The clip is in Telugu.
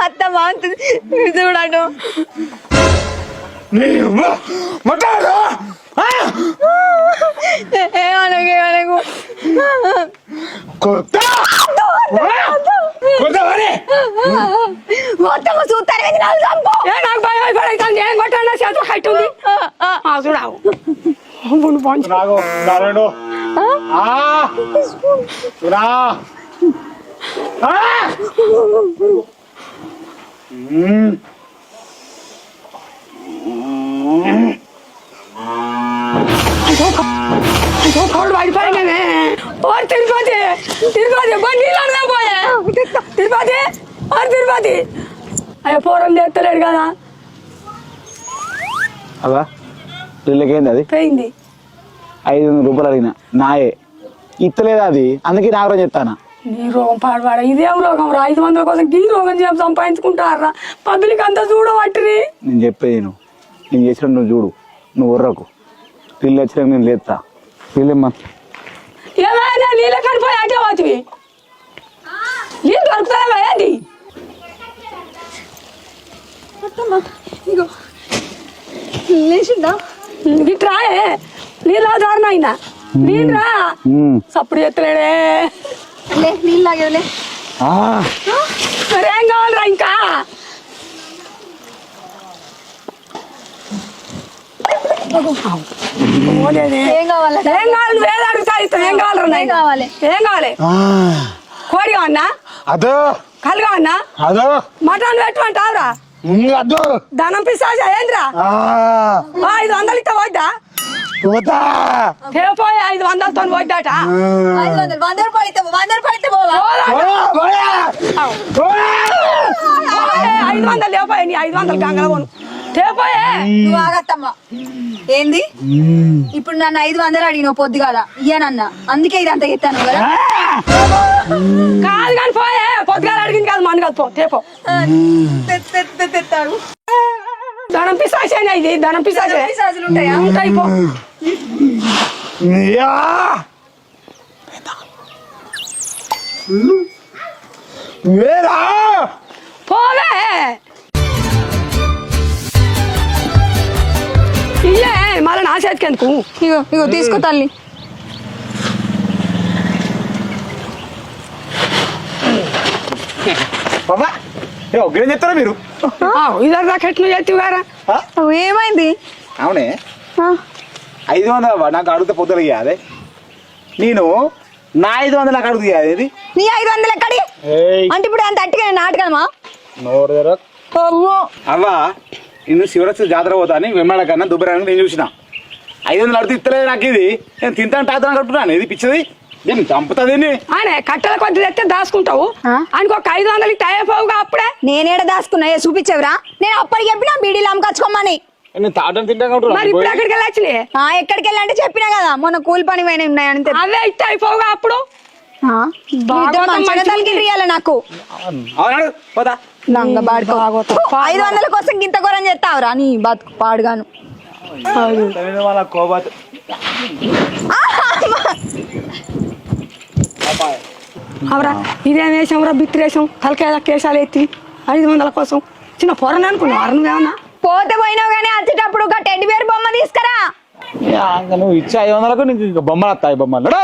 అత్త బాగుంటుంది చూడాడు ఏమనకు మొత్తం చూస్తారు నాకు భయం అయిపోయింది ఏం కొట్టాడు చేతులు హైట్ ఉంది చూడావు పడిపోయినా తిరుపతి తిరుపతి నీళ్ళు పోయా తిరుపతి తిరుపతి అయ్యో పూర్వం తెత్తలేడు కదా అవా వీళ్ళకేంది అది పోయింది 500 రూపాయలు అడిగిన నాయే ఇత్తలేదు అది అందుకే నాగరం చెప్తానా నీ రోగం పాడవాడ ఇదేం రోగం రా 500 కోసం ఈ రోగం చేసి సంపాదించుకుంటారా పబ్లిక్ అంతా చూడబట్టిరి నేను చెప్పేది నేను చేసిన నువ్వు చూడు నువ్వు ఉర్రకు వీళ్ళు వచ్చినాక నేను లేస్తా వీళ్ళేమ్మా ఏమైనా నీళ్ళ కనిపోయి అంటే పోతుంది నీళ్ళు దొరుకుతారా ఏంటి ఇగో లేచిందా ఇట్రాయే నీళ్ళ దారుణ అయినా నీళ్ళరా సప్పుడు ఎత్తలేడే నీళ్ళు లాగేలే మరేం కావాలరా ఇంకా ఏం కావాలి వేరే అడుగుతా ఇస్తాం ఏం కావాలరా ఏం కావాలి ఏం కావాలి కోడి కావన్నా అదో కళ్ళు కావన్నా అదో మటన్ పెట్టమంటావురా అదో ధనం పిసాజా ఏంద్రా 500 ఇస్తా పోద్దా పోయి 500తో పోయిద్దట 100 రూపాయలు 500 లేపోయి నీ 500 గంగల పోను నువ్వు ఆగత్తమ్మా ఏంది ఇప్పుడు నన్ను 500 అడిగినావు పొద్దుగాల ఇయ్యానన్నా అందుకే ఇదంతా ఎత్తాను కదా కాదు కానీ పోయే పొద్దుగాల అడిగింది కాదు మన కాదు పో తేపో తెత్తారు ధనం పిసాచేనా ఇది ధనం పిశాచులు ఉంటాయా ఉంటాయి పో పోవే ఇయ్యే మళ్ళీ నా చేతికి ఎందుకు ఇగో ఇగో తీసుకో తల్లి బాబా ఒగ్గేం చెప్తారా మీరు ఇద్దరు దాకా ఎట్లు చేతివి గారా ఏమైంది అవునే 500 నాకు అడిగితే పొద్దులు ఇయ్యాలి నేను నా 500 నాకు అడుగు ఇది నీ 500 ఎక్కడి అంటే ఇప్పుడు అంత అట్టిగా నాటకమా అవ్వా నేను శివరాత్రి జాతర పోతా అని వెమ్మాడ కన్నా దుబ్బరానికి నేను చూసిన 500 అడిగితే ఇస్తలేదు నాకు ఇది నేను తింటాను తాగుతాను కట్టున్నాను ఇది పిచ్చది నేను చంపుతుంది అనే కట్టెల కొద్ది తెస్తే దాచుకుంటావు అనుకో 500 టైపోవుగా అప్పుడే నేనేడ దాచుకున్నా చూపించవురా నేను అప్పటికి చెప్పినా బీడీలు అమ్మకొచ్చుకోమని నేను తాగడం తింటాను మరి ఇప్పుడు ఎక్కడికి వెళ్ళొచ్చులే ఎక్కడికి వెళ్ళంటే చెప్పినా కదా మొన్న కూలి పని పోయినా ఉన్నాయని అవే ఇస్తే అయిపోవుగా అప్పుడు నాకు లంగ బాడుకో 500 కోసం గింత ఘోరం చేస్తావురా నీ బతుకు పాడుగాను అవరా ఇదేం వేసాం రా బిత్తిరేసాం తలకాయ కేసాలు ఎత్తి 500 కోసం చిన్న పొరని అనుకున్నావు నువ్వేమన్నా పోతే పోయినావు కానీ వచ్చేటప్పుడు ఒక టెడ్డి బేర్ బొమ్మ తీసుకురా నువ్వు ఇచ్చే 500కు నీకు బొమ్మలు వస్తాయి బొమ్మలు